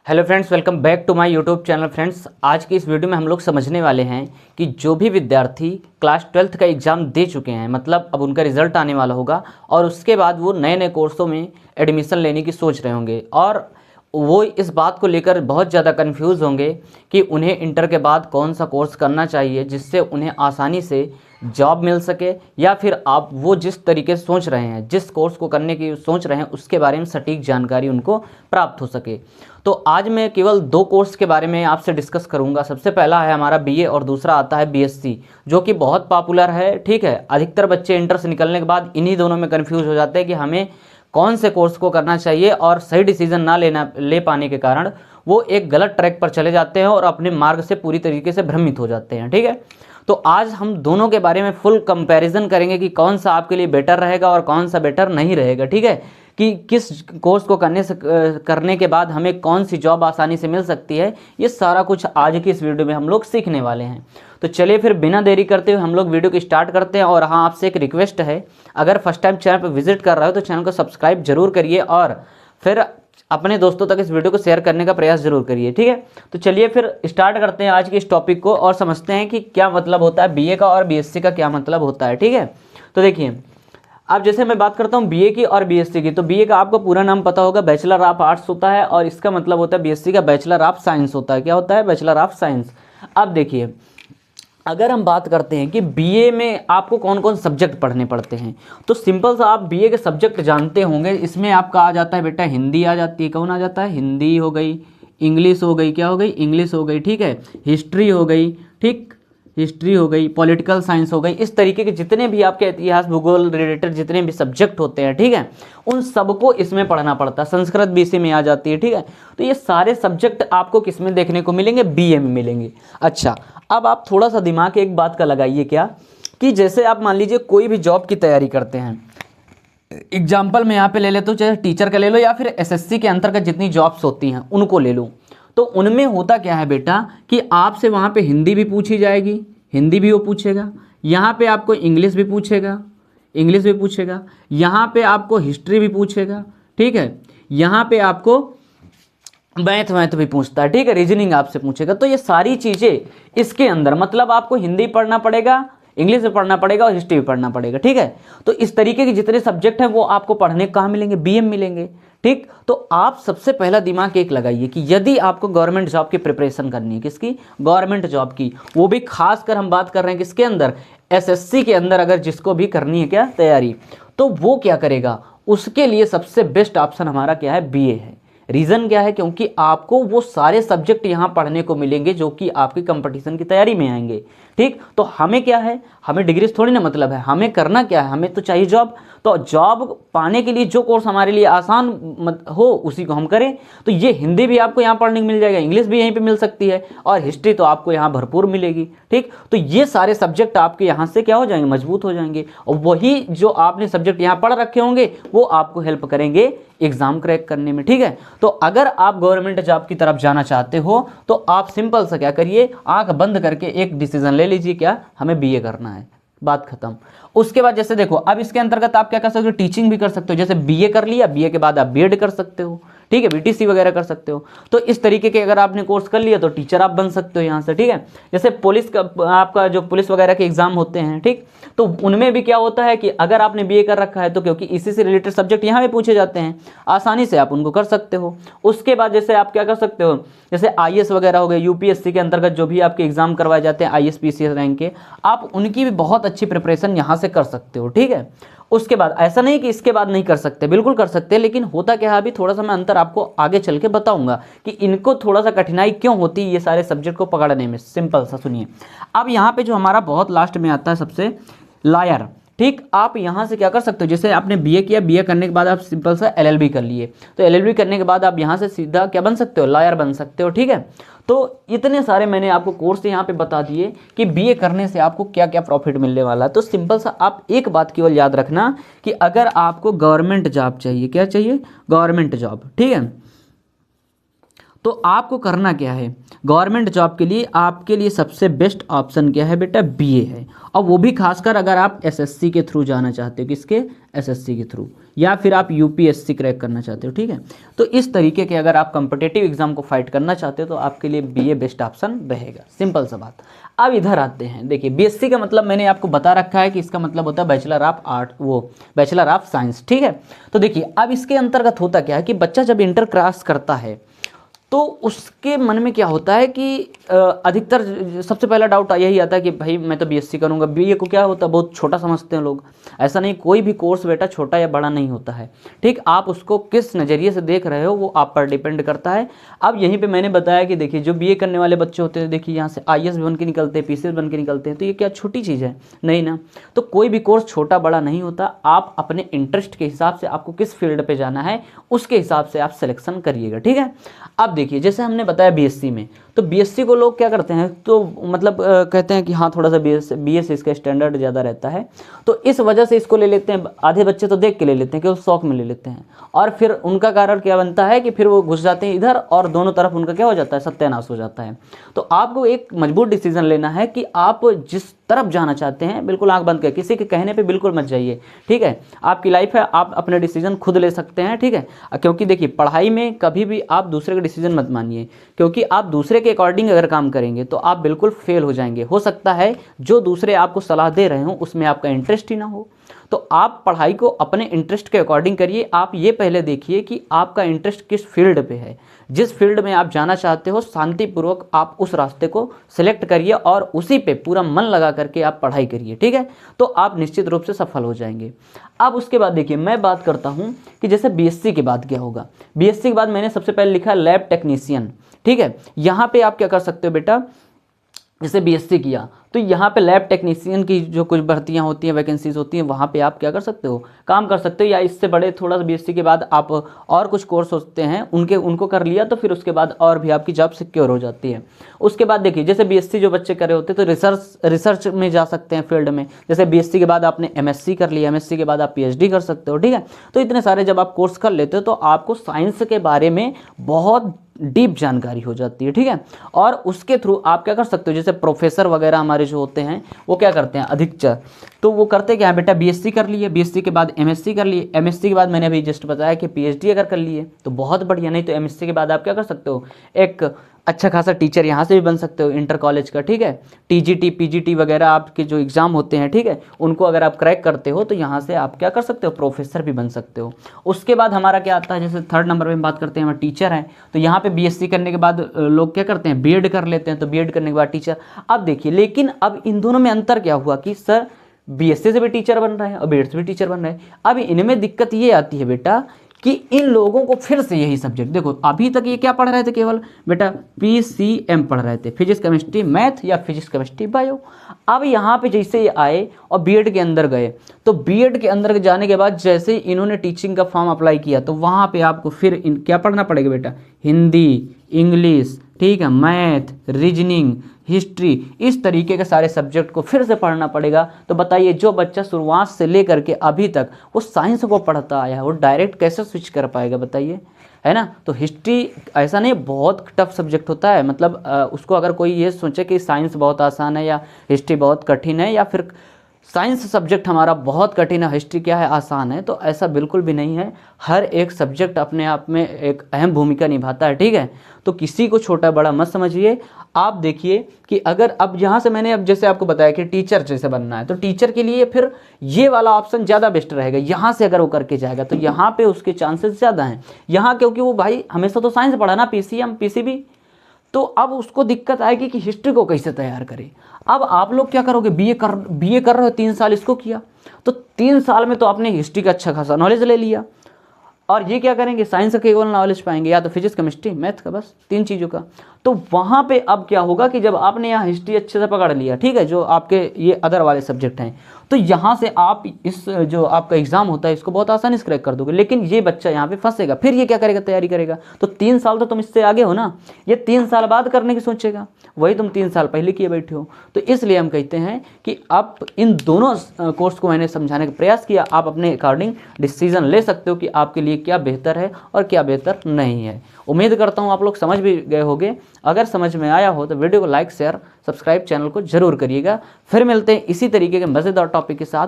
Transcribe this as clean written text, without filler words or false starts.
Hello friends, welcome back to my YouTube channel. Friends, आज की इस वीडियो में हम लोग समझने वाले हैं कि जो भी विद्यार्थी क्लास 12th का एग्ज़ाम दे चुके हैं, मतलब अब उनका रिजल्ट आने वाला होगा और उसके बाद वो नए नए कोर्सों में एडमिशन लेने की सोच रहे होंगे और वो इस बात को लेकर बहुत ज़्यादा कंफ्यूज होंगे कि उन्हें इंटर के बाद कौन सा कोर्स करना चाहिए जिससे उन्हें आसानी से जॉब मिल सके, या फिर आप वो जिस तरीके से सोच रहे हैं, जिस कोर्स को करने की सोच रहे हैं, उसके बारे में सटीक जानकारी उनको प्राप्त हो सके। तो आज मैं केवल दो कोर्स के बारे में आपसे डिस्कस करूंगा। सबसे पहला है हमारा बीए और दूसरा आता है बीएससी, जो कि बहुत पॉपुलर है। ठीक है, अधिकतर बच्चे इंटर से निकलने के बाद इन्हीं दोनों में कंफ्यूज हो जाते हैं कि हमें कौन से कोर्स को करना चाहिए, और सही डिसीजन ना ले पाने के कारण वो एक गलत ट्रैक पर चले जाते हैं और अपने मार्ग से पूरी तरीके से भ्रमित हो जाते हैं। ठीक है, तो आज हम दोनों के बारे में फुल कंपैरिजन करेंगे कि कौन सा आपके लिए बेटर रहेगा और कौन सा बेटर नहीं रहेगा। ठीक है, कि किस कोर्स को करने के बाद हमें कौन सी जॉब आसानी से मिल सकती है, ये सारा कुछ आज की इस वीडियो में हम लोग सीखने वाले हैं। तो चलिए फिर बिना देरी करते हुए हम लोग वीडियो को स्टार्ट करते हैं। और हाँ, आपसे एक रिक्वेस्ट है, अगर फर्स्ट टाइम चैनल पर विजिट कर रहे हो तो चैनल को सब्सक्राइब जरूर करिए और फिर अपने दोस्तों तक इस वीडियो को शेयर करने का प्रयास जरूर करिए। ठीक है, तो चलिए फिर स्टार्ट करते हैं आज के इस टॉपिक को और समझते हैं कि क्या मतलब होता है बीए का और बीएससी का क्या मतलब होता है। ठीक है, तो देखिए, अब जैसे मैं बात करता हूँ बीए की और बीएससी की, तो बीए का आपको पूरा नाम पता होगा, बैचलर ऑफ आर्ट्स होता है, और इसका मतलब होता है बीएससी का बैचलर ऑफ साइंस होता है। क्या होता है? Bachelor of science. अब देखिए, अगर हम बात करते हैं कि बीए में आपको कौन कौन सब्जेक्ट पढ़ने पड़ते हैं, तो सिंपल सा आप बीए के सब्जेक्ट जानते होंगे। इसमें आपका आ जाता है बेटा हिंदी आ जाती है। कौन आ जाता है? हिंदी हो गई, इंग्लिश हो गई। क्या हो गई? इंग्लिश हो गई। ठीक है, हिस्ट्री हो गई। ठीक, हिस्ट्री हो गई, पॉलिटिकल साइंस हो गई। इस तरीके के जितने भी आपके इतिहास भूगोल रिलेटेड जितने भी सब्जेक्ट होते हैं, ठीक है, उन सबको इसमें पढ़ना पड़ता है। संस्कृत भी इसी में आ जाती है। ठीक है, तो ये सारे सब्जेक्ट आपको किस में देखने को मिलेंगे? बीए में मिलेंगे। अच्छा, अब आप थोड़ा सा दिमाग एक बात का लगाइए, क्या कि जैसे आप मान लीजिए कोई भी जॉब की तैयारी करते हैं, एग्जाम्पल मैं यहाँ पे ले लेता हूँ, चाहे टीचर का ले लो या फिर एसएससी के अंतर्गत जितनी जॉब्स होती हैं उनको ले लो। तो उनमें होता क्या है बेटा कि आपसे वहाँ पे हिंदी भी पूछी जाएगी, हिंदी भी वो पूछेगा, यहाँ पे आपको इंग्लिश भी पूछेगा, इंग्लिश भी पूछेगा, यहाँ पे आपको हिस्ट्री भी पूछेगा। ठीक है, यहाँ पे आपको मैथ भी पूछता है। ठीक है, रीजनिंग आपसे पूछेगा। तो ये सारी चीज़ें इसके अंदर, मतलब आपको हिंदी पढ़ना पड़ेगा, इंग्लिश भी पढ़ना पड़ेगा और हिस्ट्री भी पढ़ना पड़ेगा। ठीक है, तो इस तरीके के जितने सब्जेक्ट हैं वो आपको पढ़ने कहाँ मिलेंगे? बीए में मिलेंगे। ठीक, तो आप सबसे पहला दिमाग एक लगाइए कि यदि आपको गवर्नमेंट जॉब की प्रिपरेशन करनी है, किसकी? गवर्नमेंट जॉब की, वो भी खासकर हम बात कर रहे हैं किसके अंदर? एसएससी के अंदर। अगर जिसको भी करनी है क्या तैयारी, तो वो क्या करेगा? उसके लिए सबसे बेस्ट ऑप्शन हमारा क्या है? बीए है। रीज़न क्या है? क्योंकि आपको वो सारे सब्जेक्ट यहाँ पढ़ने को मिलेंगे जो कि आपकी कंपटीशन की तैयारी में आएंगे। ठीक, तो हमें क्या है, हमें डिग्री से थोड़ी ना मतलब है, हमें करना क्या है? हमें तो चाहिए जॉब। तो जॉब पाने के लिए जो कोर्स हमारे लिए आसान हो उसी को हम करें। तो ये हिंदी भी आपको यहाँ पढ़ने को मिल जाएगा, इंग्लिश भी यहीं पे मिल सकती है, और हिस्ट्री तो आपको यहाँ भरपूर मिलेगी। ठीक, तो ये सारे सब्जेक्ट आपके यहाँ से क्या हो जाएंगे? मजबूत हो जाएंगे, और वही जो आपने सब्जेक्ट यहाँ पढ़ रखे होंगे वो आपको हेल्प करेंगे एग्जाम क्रैक करने में। ठीक है, तो अगर आप गवर्नमेंट जॉब की तरफ जाना चाहते हो तो आप सिंपल सा क्या करिए, आंख बंद करके एक डिसीजन ले लीजिए, क्या? हमें बीए करना है, बात खत्म। उसके बाद जैसे देखो, अब इसके अंतर्गत आप क्या कर सकते हो? टीचिंग भी कर सकते हो। जैसे बीए कर लिया, बीए के बाद आप बीएड कर सकते हो। ठीक है, बीटीसी वगैरह कर सकते हो। तो इस तरीके के अगर आपने कोर्स कर लिया तो टीचर आप बन सकते हो यहाँ से। ठीक है, जैसे पुलिस का, आपका जो पुलिस वगैरह के एग्जाम होते हैं, ठीक, तो उनमें भी क्या होता है कि अगर आपने बीए कर रखा है तो क्योंकि इसी से रिलेटेड सब्जेक्ट यहाँ पे पूछे जाते हैं, आसानी से आप उनको कर सकते हो। उसके बाद जैसे आप क्या कर सकते हो, जैसे आईएएस वगैरह हो गए, यूपीएससी के अंतर्गत जो भी आपके एग्जाम करवाए जाते हैं आईएएस पीसीएस रैंक के, आप उनकी भी बहुत अच्छी प्रिपरेशन यहाँ से कर सकते हो। ठीक है, उसके बाद ऐसा नहीं कि इसके बाद नहीं कर सकते, बिल्कुल कर सकते हैं, लेकिन होता क्या है, अभी थोड़ा सा मैं अंतर आपको आगे चल के बताऊंगा कि इनको थोड़ा सा कठिनाई क्यों होती है ये सारे सब्जेक्ट को पकड़ने में। सिंपल सा सुनिए, अब यहाँ पे जो हमारा बहुत लास्ट में आता है सबसे लॉयर। ठीक, आप यहाँ से क्या कर सकते हो, जैसे आपने बीए किया, बीए करने के बाद आप सिंपल सा एलएलबी कर लिए, तो एलएलबी करने के बाद आप यहाँ से सीधा क्या बन सकते हो? लॉयर बन सकते हो। ठीक है, तो इतने सारे मैंने आपको कोर्स यहाँ पे बता दिए कि बीए करने से आपको क्या क्या प्रॉफिट मिलने वाला है। तो सिंपल सा आप एक बात केवल याद रखना कि अगर आपको गवर्नमेंट जॉब चाहिए, क्या चाहिए? Government job. ठीक है, तो आपको करना क्या है, गवर्नमेंट जॉब के लिए आपके लिए सबसे बेस्ट ऑप्शन क्या है बेटा, बीए है। और वो भी खासकर अगर आप एसएससी के थ्रू जाना चाहते हो, किसके, एसएससी के थ्रू, या फिर आप यूपीएससी क्रैक करना चाहते हो, ठीक है। तो इस तरीके के अगर आप कॉम्पिटिटिव एग्जाम को फाइट करना चाहते हो तो आपके लिए बीए बेस्ट ऑप्शन रहेगा, सिंपल सा बात। अब इधर आते हैं, देखिए बीएससी का मतलब मैंने आपको बता रखा है कि इसका मतलब होता है बैचलर ऑफ आर्ट, वो बैचलर ऑफ साइंस, ठीक है। तो देखिए अब इसके अंतर्गत होता क्या है कि बच्चा जब इंटर क्रॉस करता है तो उसके मन में क्या होता है कि अधिकतर सबसे पहला डाउट यही आता है कि भाई मैं तो बीएससी करूंगा। बीए को क्या होता है, बहुत छोटा समझते हैं लोग। ऐसा नहीं, कोई भी कोर्स बेटा छोटा या बड़ा नहीं होता है, ठीक। आप उसको किस नज़रिए से देख रहे हो वो आप पर डिपेंड करता है। अब यहीं पे मैंने बताया कि देखिए जो बीए करने वाले बच्चे होते हैं, देखिए यहाँ से आईएएस बन के निकलते हैं, पीसीएस बन के निकलते हैं, तो ये क्या छोटी चीज़ है, नहीं ना। तो कोई भी कोर्स छोटा बड़ा नहीं होता, आप अपने इंटरेस्ट के हिसाब से आपको किस फील्ड पे जाना है उसके हिसाब से आप सिलेक्शन करिएगा, ठीक है। अब देखिए जैसे हमने बताया बीएससी में, तो बीएससी को लोग क्या करते हैं, तो मतलब कहते हैं कि हाँ थोड़ा सा बीए से इसका स्टैंडर्ड ज़्यादा रहता है, तो इस वजह से इसको ले लेते हैं। आधे बच्चे तो देख के ले लेते हैं कि वो शौक में ले लेते हैं, और फिर उनका कारण क्या बनता है कि फिर वो घुस जाते हैं इधर और दोनों तरफ उनका क्या हो जाता है, सत्यानाश हो जाता है। तो आपको एक मजबूत डिसीजन लेना है कि आप जिस तरफ जाना चाहते हैं बिल्कुल आंख बंद कर, किसी के कहने पे बिल्कुल मत जाइए, ठीक है। आपकी लाइफ है, आप अपने डिसीजन खुद ले सकते हैं, ठीक है। क्योंकि देखिए पढ़ाई में कभी भी आप दूसरे का डिसीजन मत मानिए, क्योंकि आप दूसरे के अकॉर्डिंग अगर काम करेंगे तो आप बिल्कुल फेल हो जाएंगे। हो सकता है जो दूसरे आपको सलाह दे रहे हो उसमें आपका इंटरेस्ट ही ना हो। तो आप पढ़ाई को अपने इंटरेस्ट के अकॉर्डिंग करिए। आप ये पहले देखिए कि आपका इंटरेस्ट किस फील्ड पे है, जिस फील्ड में आप जाना चाहते हो शांतिपूर्वक आप उस रास्ते को सिलेक्ट करिए और उसी पे पूरा मन लगा करके आप पढ़ाई करिए, ठीक है। तो आप निश्चित रूप से सफल हो जाएंगे। अब उसके बाद देखिए मैं बात करता हूँ कि जैसे बीएससी के बाद क्या होगा। बीएससी के बाद मैंने सबसे पहले लिखा लैब टेक्नीशियन, ठीक है। यहाँ पे आप क्या कर सकते हो बेटा, जैसे बीएससी किया तो यहाँ पे लैब टेक्नीशियन की जो कुछ भर्तियाँ होती हैं, वैकेंसीज होती हैं, वहाँ पे आप क्या कर सकते हो, काम कर सकते हो। या इससे बड़े थोड़ा सा बीएससी के बाद आप और कुछ कोर्स होते हैं उनको कर लिया तो फिर उसके बाद और भी आपकी जॉब सिक्योर हो जाती है। उसके बाद देखिए जैसे बीएससी जो बच्चे करे होते हैं तो रिसर्च में जा सकते हैं फील्ड में। जैसे बीएससी के बाद आपने एमएससी कर लिया, एमएससी के बाद आप पीएचडी कर सकते हो, ठीक है। तो इतने सारे जब आप कोर्स कर लेते हो तो आपको साइंस के बारे में बहुत डीप जानकारी हो जाती है, ठीक है। और उसके थ्रू आप क्या कर सकते हो, जैसे प्रोफेसर वगैरह हमारे जो होते हैं वो क्या करते हैं अधिकतर, तो वो करते क्या है बेटा, बीएससी कर लिए, बीएससी के बाद एमएससी कर लिए, एमएससी के बाद मैंने अभी जस्ट बताया कि पीएचडी अगर कर लिए तो बहुत बढ़िया, नहीं तो एमएससी के बाद आप क्या कर सकते हो, एक अच्छा खासा टीचर यहाँ से भी बन सकते हो इंटर कॉलेज का, ठीक है। टीजीटी पीजीटी वगैरह आपके जो एग्ज़ाम होते हैं, ठीक है, उनको अगर आप क्रैक करते हो तो यहाँ से आप क्या कर सकते हो, प्रोफेसर भी बन सकते हो। उसके बाद हमारा क्या आता है, जैसे थर्ड नंबर पे हम बात करते हैं, हमारे टीचर हैं, तो यहाँ पे बीएससी करने के बाद लोग क्या करते हैं, बीएड कर लेते हैं, तो बीएड करने के बाद टीचर। अब देखिए लेकिन अब इन दोनों में अंतर क्या हुआ कि सर बीएससी से भी टीचर बन रहे हैं और बीएड से भी टीचर बन रहे हैं। अब इनमें दिक्कत ये आती है बेटा कि इन लोगों को फिर से यही सब्जेक्ट, देखो अभी तक ये क्या पढ़ रहे थे, केवल बेटा पीसीएम पढ़ रहे थे, फिजिक्स केमिस्ट्री मैथ या फिजिक्स केमिस्ट्री बायो। अब यहाँ पे जैसे ये आए और बीएड के अंदर गए, तो बीएड के अंदर जाने के बाद जैसे ही इन्होंने टीचिंग का फॉर्म अप्लाई किया तो वहाँ पे आपको फिर क्या पढ़ना पड़ेगा बेटा, हिंदी, इंग्लिश, ठीक है, मैथ, रीजनिंग, हिस्ट्री, इस तरीके के सारे सब्जेक्ट को फिर से पढ़ना पड़ेगा। तो बताइए जो बच्चा शुरुआत से लेकर के अभी तक वो साइंस को पढ़ता आया है वो डायरेक्ट कैसे स्विच कर पाएगा बताइए, है ना। तो हिस्ट्री ऐसा नहीं बहुत टफ सब्जेक्ट होता है, मतलब उसको अगर कोई ये सोचे कि साइंस बहुत आसान है या हिस्ट्री बहुत कठिन है या फिर साइंस सब्जेक्ट हमारा बहुत कठिन है, हिस्ट्री क्या है आसान है, तो ऐसा बिल्कुल भी नहीं है। हर एक सब्जेक्ट अपने आप में एक अहम भूमिका निभाता है, ठीक है। तो किसी को छोटा बड़ा मत समझिए। आप देखिए कि अगर अब यहाँ से मैंने अब जैसे आपको बताया कि टीचर जैसे बनना है तो टीचर के लिए फिर ये वाला ऑप्शन ज़्यादा बेस्ट रहेगा। यहाँ से अगर वो करके जाएगा तो यहाँ पे उसके चांसेस ज़्यादा हैं। यहाँ क्योंकि वो भाई हमेशा तो साइंस पढ़ा ना, पीसीएम पीसीबी, तो अब उसको दिक्कत आएगी कि हिस्ट्री को कैसे तैयार करे। अब आप लोग क्या करोगे, बीए कर रहे हो, 3 साल इसको किया तो 3 साल में तो आपने हिस्ट्री का अच्छा खासा नॉलेज ले लिया, और ये क्या करेंगे, साइंस का केवल नॉलेज पाएंगे या तो फिजिक्स केमिस्ट्री मैथ का, बस 3 चीज़ों का। तो वहाँ पे अब क्या होगा कि जब आपने यहाँ हिस्ट्री अच्छे से पकड़ लिया, ठीक है, जो आपके ये अदर वाले सब्जेक्ट हैं, तो यहाँ से आप इस जो आपका एग्जाम होता है इसको बहुत आसानी से क्रैक कर दोगे। लेकिन ये बच्चा यहाँ पे फंसेगा, फिर ये क्या करेगा, तैयारी करेगा। तो 3 साल तो तुम इससे आगे हो ना, ये 3 साल बाद करने की सोचेगा, वही तुम 3 साल पहले किए बैठे हो। तो इसलिए हम कहते हैं कि आप इन दोनों कोर्स को मैंने समझाने का प्रयास किया, आप अपने अकॉर्डिंग डिसीजन ले सकते हो कि आपके लिए लिए क्या बेहतर है और क्या बेहतर नहीं है। उम्मीद करता हूँ आप लोग समझ भी गए होंगे। अगर समझ में आया हो तो वीडियो को लाइक शेयर सब्सक्राइब चैनल को जरूर करिएगा। फिर मिलते हैं इसी तरीके के मज़ेदार टॉपिक के साथ।